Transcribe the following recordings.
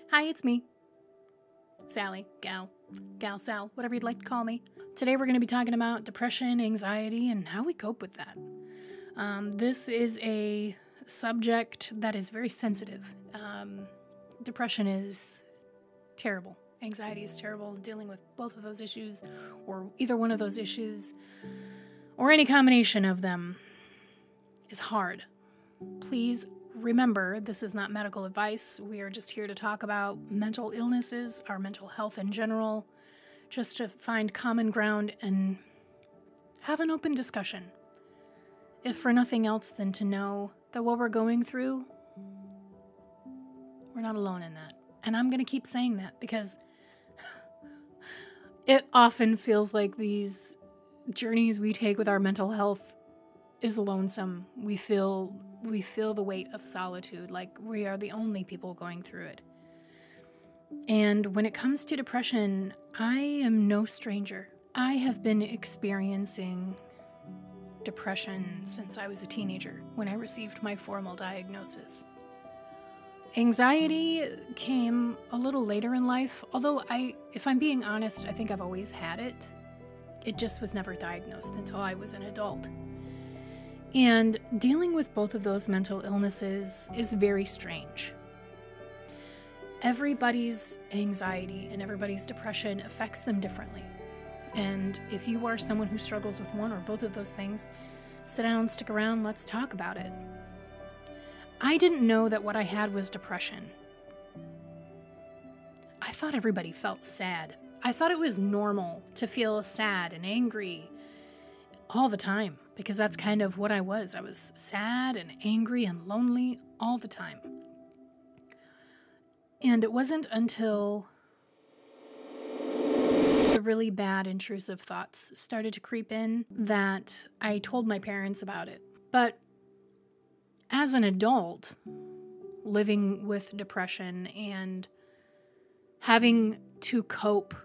Hi, it's me, Sally, GalSal, whatever you'd like to call me. Today we're going to be talking about depression, anxiety, and how we cope with that. This is a subject that is very sensitive. Depression is terrible. Anxiety is terrible. Dealing with both of those issues, or either one of those issues, or any combination of them, is hard. Please remember, this is not medical advice. We are just here to talk about mental illnesses, our mental health in general, just to find common ground and have an open discussion. If for nothing else than to know that what we're going through, we're not alone in that. And I'm going to keep saying that because it often feels like these journeys we take with our mental health is lonesome. We feel the weight of solitude, like we are the only people going through it. And when it comes to depression, I am no stranger. I have been experiencing depression since I was a teenager, when I received my formal diagnosis. Anxiety came a little later in life, although if I'm being honest, I think I've always had it. It just was never diagnosed until I was an adult. And dealing with both of those mental illnesses is very strange. Everybody's anxiety and everybody's depression affects them differently. And if you are someone who struggles with one or both of those things, sit down, stick around, let's talk about it. I didn't know that what I had was depression. I thought everybody felt sad. I thought it was normal to feel sad and angry all the time, because that's kind of what I was. I was sad and angry and lonely all the time. And it wasn't until the really bad intrusive thoughts started to creep in that I told my parents about it. But as an adult, living with depression and having to cope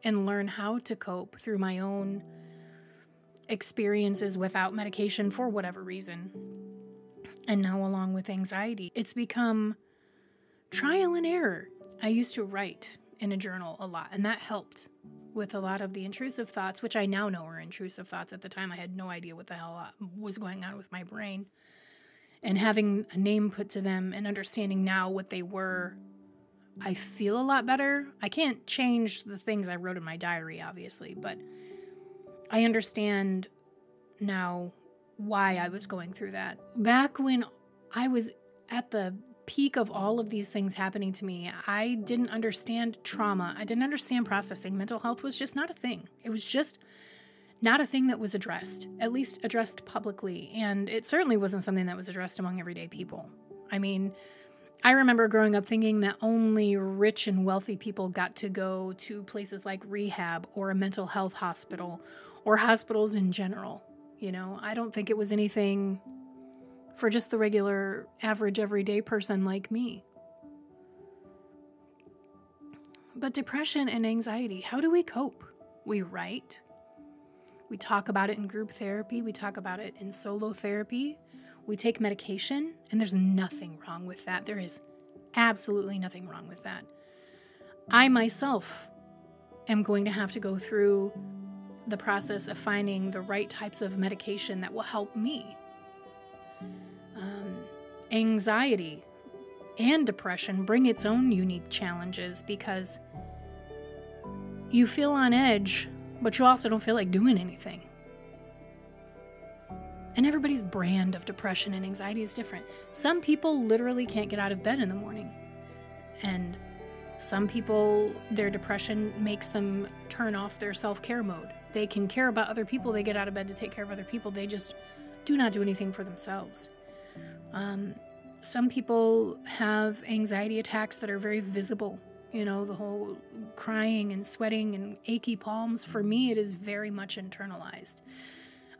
and learn how to cope through my own experiences without medication for whatever reason, and now along with anxiety, it's become trial and error. I used to write in a journal a lot, and that helped with a lot of the intrusive thoughts, which I now know are intrusive thoughts. At the time, I had no idea what the hell was going on with my brain. And having a name put to them and understanding now what they were, I feel a lot better. I can't change the things I wrote in my diary, obviously, but I understand now why I was going through that. Back when I was at the peak of all of these things happening to me, I didn't understand trauma. I didn't understand processing. Mental health was just not a thing. It was just not a thing that was addressed, at least addressed publicly. And it certainly wasn't something that was addressed among everyday people. I mean, I remember growing up thinking that only rich and wealthy people got to go to places like rehab or a mental health hospital or hospitals in general. You know, I don't think it was anything for just the regular, average, everyday person like me. But depression and anxiety, how do we cope? We write. We talk about it in group therapy. We talk about it in solo therapy. We take medication, and there's nothing wrong with that. There is absolutely nothing wrong with that. I myself am going to have to go through the process of finding the right types of medication that will help me. Anxiety and depression bring its own unique challenges because you feel on edge, but you also don't feel like doing anything. And everybody's brand of depression and anxiety is different. Some people literally can't get out of bed in the morning. And some people, their depression makes them turn off their self-care mode. They can care about other people. They get out of bed to take care of other people. They just do not do anything for themselves. Some people have anxiety attacks that are very visible. You know, the whole crying and sweating and achy palms. For me, it is very much internalized.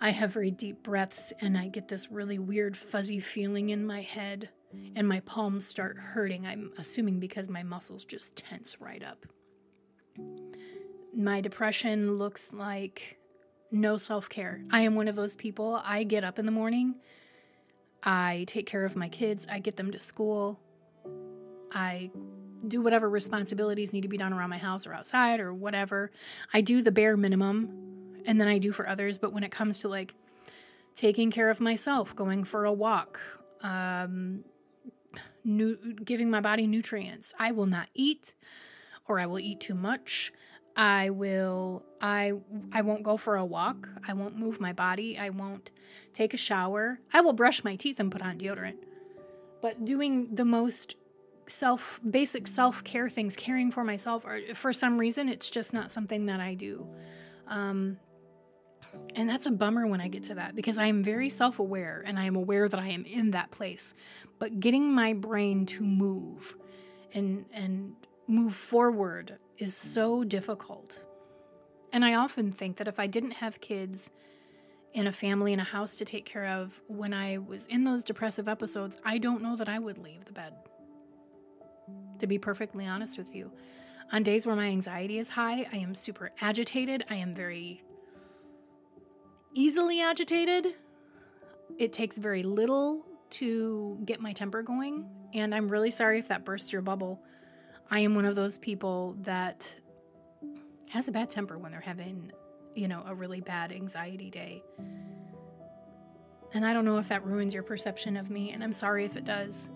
I have very deep breaths and I get this really weird fuzzy feeling in my head and my palms start hurting. I'm assuming because my muscles just tense right up. My depression looks like no self-care. I am one of those people. I get up in the morning. I take care of my kids. I get them to school. I do whatever responsibilities need to be done around my house or outside or whatever. I do the bare minimum, and then I do for others. But when it comes to like taking care of myself, going for a walk, giving my body nutrients, I will not eat, or I will eat too much. I won't go for a walk. I won't move my body. I won't take a shower. I will brush my teeth and put on deodorant. But doing the most basic self-care things, caring for myself, or for some reason, it's just not something that I do. And that's a bummer when I get to that, because I am very self-aware and I am aware that I am in that place. But getting my brain to move and move forward is so difficult. And I often think that if I didn't have kids and a family and a house to take care of when I was in those depressive episodes, I don't know that I would leave the bed. To be perfectly honest with you, on days where my anxiety is high, I am super agitated. I am very easily agitated. It takes very little to get my temper going. And I'm really sorry if that bursts your bubble. I am one of those people that has a bad temper when they're having, a really bad anxiety day. And I don't know if that ruins your perception of me, and I'm sorry if it does.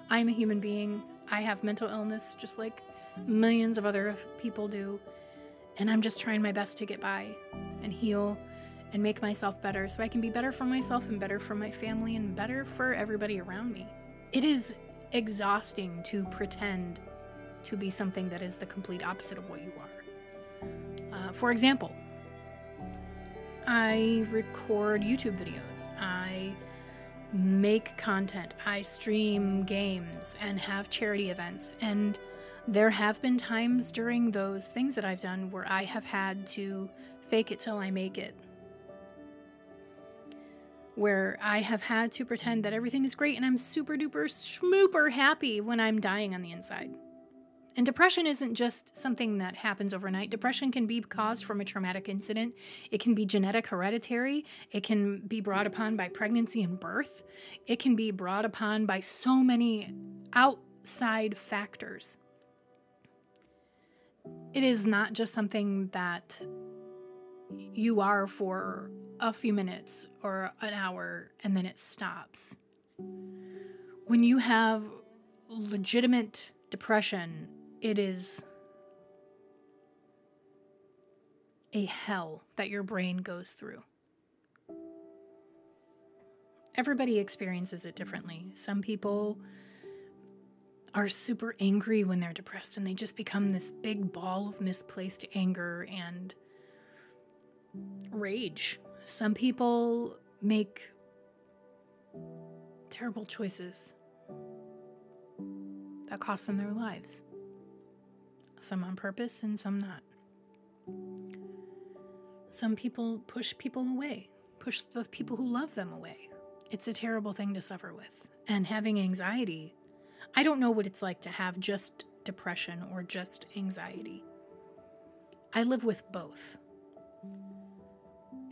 I'm a human being. I have mental illness just like millions of other people do. And I'm just trying my best to get by and heal and make myself better so I can be better for myself and better for my family and better for everybody around me. It is exhausting to pretend to be something that is the complete opposite of what you are. For example, I record YouTube videos. I make content. I stream games and have charity events. And there have been times during those things that I've done where I have had to fake it till I make it. Where I have had to pretend that everything is great and I'm super duper schmooper happy when I'm dying on the inside. And depression isn't just something that happens overnight. Depression can be caused from a traumatic incident. It can be genetic, hereditary. It can be brought upon by pregnancy and birth. It can be brought upon by so many outside factors. It is not just something that you are for a few minutes or an hour and then it stops. When you have legitimate depression, it is a hell that your brain goes through. Everybody experiences it differently. Some people are super angry when they're depressed and they just become this big ball of misplaced anger and rage. Some people make terrible choices that cost them their lives. Some on purpose and some not. Some people push people away, push the people who love them away. It's a terrible thing to suffer with. And having anxiety, I don't know what it's like to have just depression or just anxiety. I live with both.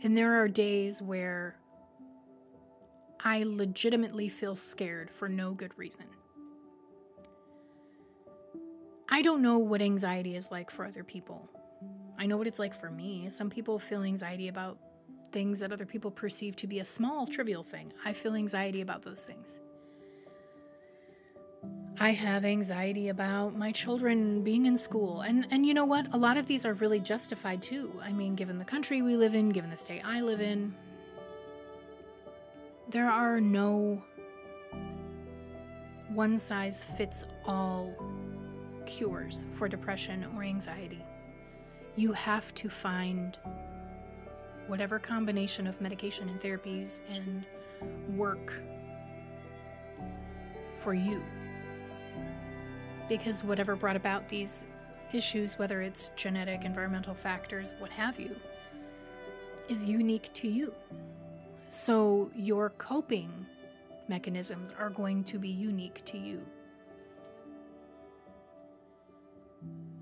And there are days where I legitimately feel scared for no good reason. I don't know what anxiety is like for other people. I know what it's like for me. Some people feel anxiety about things that other people perceive to be a small, trivial thing. I feel anxiety about those things. I have anxiety about my children being in school. And you know what? A lot of these are really justified too. I mean, given the country we live in, given the state I live in, there are no one-size-fits-all cures for depression or anxiety. You have to find whatever combination of medication and therapies and work for you. Because whatever brought about these issues, whether it's genetic, environmental factors, what have you, is unique to you. So your coping mechanisms are going to be unique to you.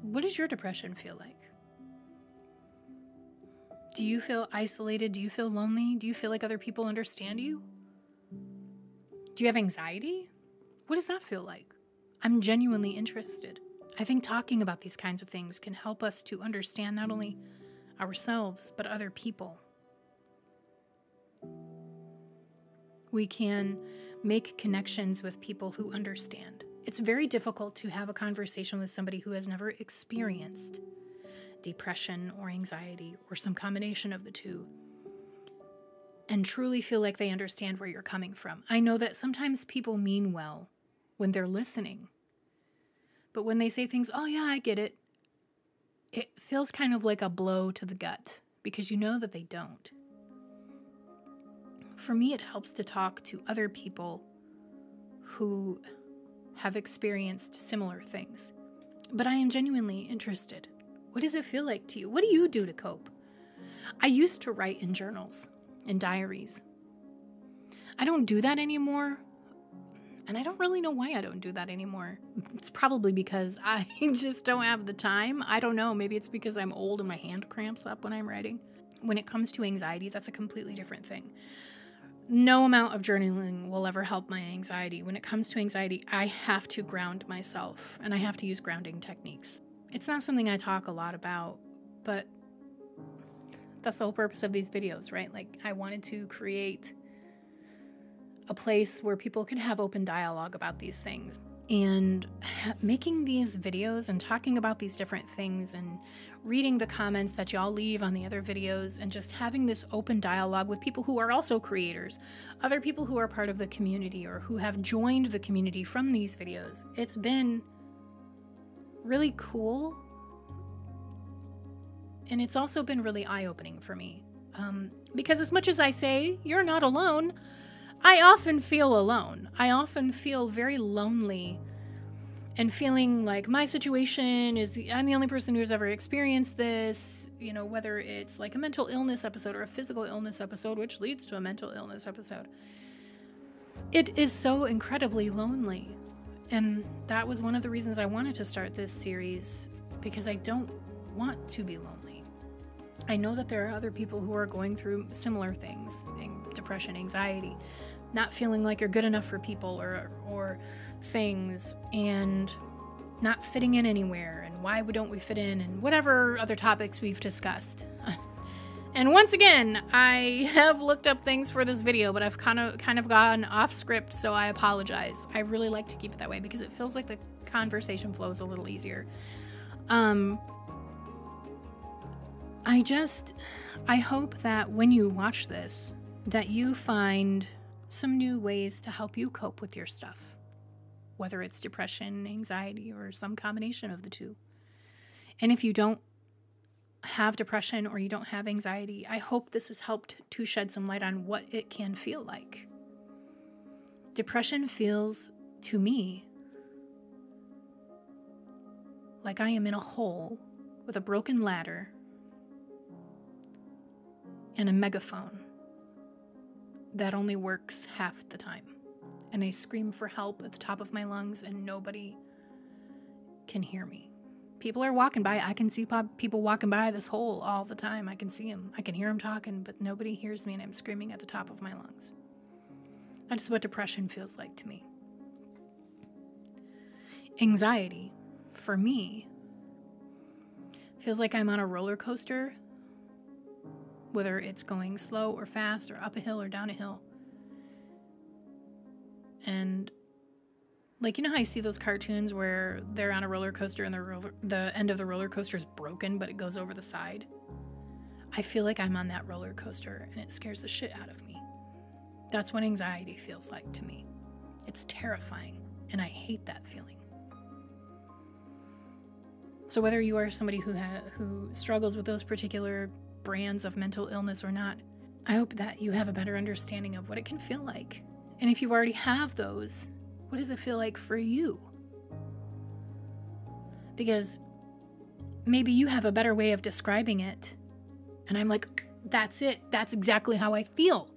What does your depression feel like? Do you feel isolated? Do you feel lonely? Do you feel like other people understand you? Do you have anxiety? What does that feel like? I'm genuinely interested. I think talking about these kinds of things can help us to understand not only ourselves, but other people. We can make connections with people who understand. It's very difficult to have a conversation with somebody who has never experienced depression or anxiety or some combination of the two and truly feel like they understand where you're coming from. I know that sometimes people mean well when they're listening, but when they say things, oh yeah, I get it, it feels kind of like a blow to the gut because you know that they don't. For me, it helps to talk to other people who have experienced similar things. But I am genuinely interested. What does it feel like to you? What do you do to cope? I used to write in journals and diaries. I don't do that anymore. And I don't really know why I don't do that anymore. It's probably because I just don't have the time. I don't know. Maybe it's because I'm old and my hand cramps up when I'm writing. When it comes to anxiety, that's a completely different thing. No amount of journaling will ever help my anxiety. When it comes to anxiety, I have to ground myself, and I have to use grounding techniques. It's not something I talk a lot about, but that's the whole purpose of these videos, right? Like, I wanted to create a place where people could have open dialogue about these things. And making these videos and talking about these different things and reading the comments that y'all leave on the other videos and just having this open dialogue with people who are also creators, other people who are part of the community or who have joined the community from these videos. It's been really cool. And it's also been really eye-opening for me. Because as much as I say, you're not alone, I often feel alone. I often feel very lonely and feeling like my situation is, I'm the only person who's ever experienced this, you know, whether it's like a mental illness episode or a physical illness episode, which leads to a mental illness episode. It is so incredibly lonely. And that was one of the reasons I wanted to start this series, because I don't want to be lonely. I know that there are other people who are going through similar things, depression, anxiety, not feeling like you're good enough for people or things, and not fitting in anywhere, and why don't we fit in, and whatever other topics we've discussed. And once again, I have looked up things for this video, but I've kind of gone off script, so I apologize. I really like to keep it that way because it feels like the conversation flows a little easier. I hope that when you watch this, that you find some new ways to help you cope with your stuff, whether it's depression, anxiety, or some combination of the two. And if you don't have depression or you don't have anxiety, I hope this has helped to shed some light on what it can feel like. Depression feels, to me, like I am in a hole with a broken ladder and a megaphone that only works half the time. And I scream for help at the top of my lungs and nobody can hear me. People are walking by. I can see people walking by this hole all the time. I can see them. I can hear them talking, but nobody hears me and I'm screaming at the top of my lungs. That's what depression feels like to me. Anxiety, for me, feels like I'm on a roller coaster, whether it's going slow or fast or up a hill or down a hill. And like, you know how I see those cartoons where they're on a roller coaster and the end of the roller coaster is broken, but it goes over the side? I feel like I'm on that roller coaster and it scares the shit out of me. That's what anxiety feels like to me. It's terrifying and I hate that feeling. So whether you are somebody who struggles with those particular brands of mental illness or not, I hope that you have a better understanding of what it can feel like. And if you already have those, what does it feel like for you? Because maybe you have a better way of describing it. And I'm like, that's it. That's exactly how I feel.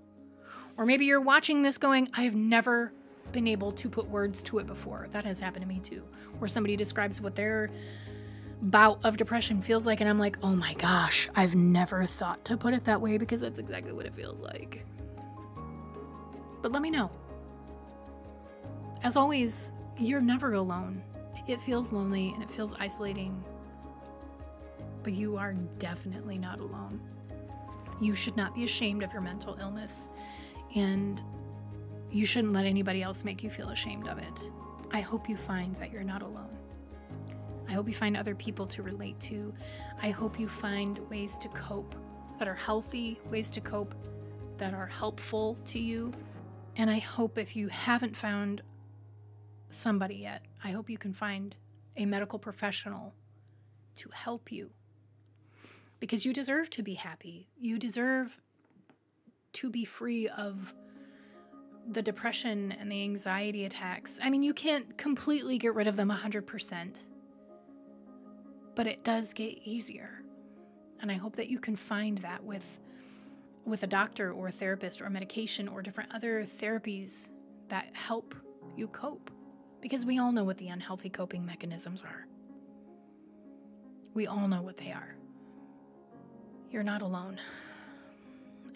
Or maybe you're watching this going, I've never been able to put words to it before. That has happened to me too. Where somebody describes what their bout of depression feels like, and I'm like, oh my gosh, I've never thought to put it that way because that's exactly what it feels like. But let me know. As always, you're never alone. It feels lonely and it feels isolating, but you are definitely not alone. You should not be ashamed of your mental illness, and you shouldn't let anybody else make you feel ashamed of it. I hope you find that you're not alone. I hope you find other people to relate to. I hope you find ways to cope that are healthy, ways to cope that are helpful to you. And I hope if you haven't found somebody yet, I hope you can find a medical professional to help you. Because you deserve to be happy. You deserve to be free of the depression and the anxiety attacks. I mean, you can't completely get rid of them 100%, but it does get easier. And I hope that you can find that with a doctor or a therapist or medication or different other therapies that help you cope. Because we all know what the unhealthy coping mechanisms are. We all know what they are. You're not alone.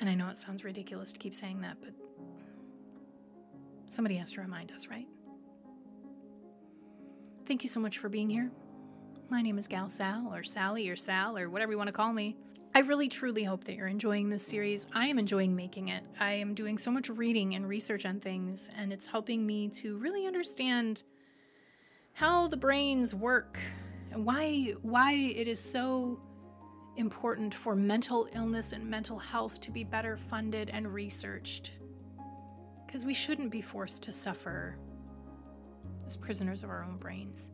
And I know it sounds ridiculous to keep saying that, but somebody has to remind us, right? Thank you so much for being here. My name is GalSal, or Sally, or Sal, or whatever you want to call me. I really truly hope that you're enjoying this series. I am enjoying making it. I am doing so much reading and research on things, and it's helping me to really understand how the brains work and why it is so important for mental illness and mental health to be better funded and researched. Because we shouldn't be forced to suffer as prisoners of our own brains,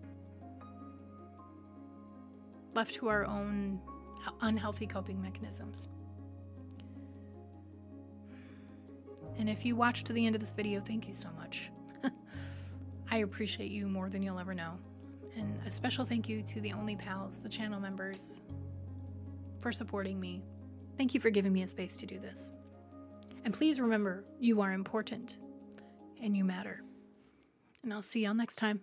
left to our own unhealthy coping mechanisms. And if you watched to the end of this video, thank you so much. I appreciate you more than you'll ever know. And a special thank you to the Only Pals, the channel members, for supporting me. Thank you for giving me a space to do this. And please remember, you are important and you matter. And I'll see y'all next time.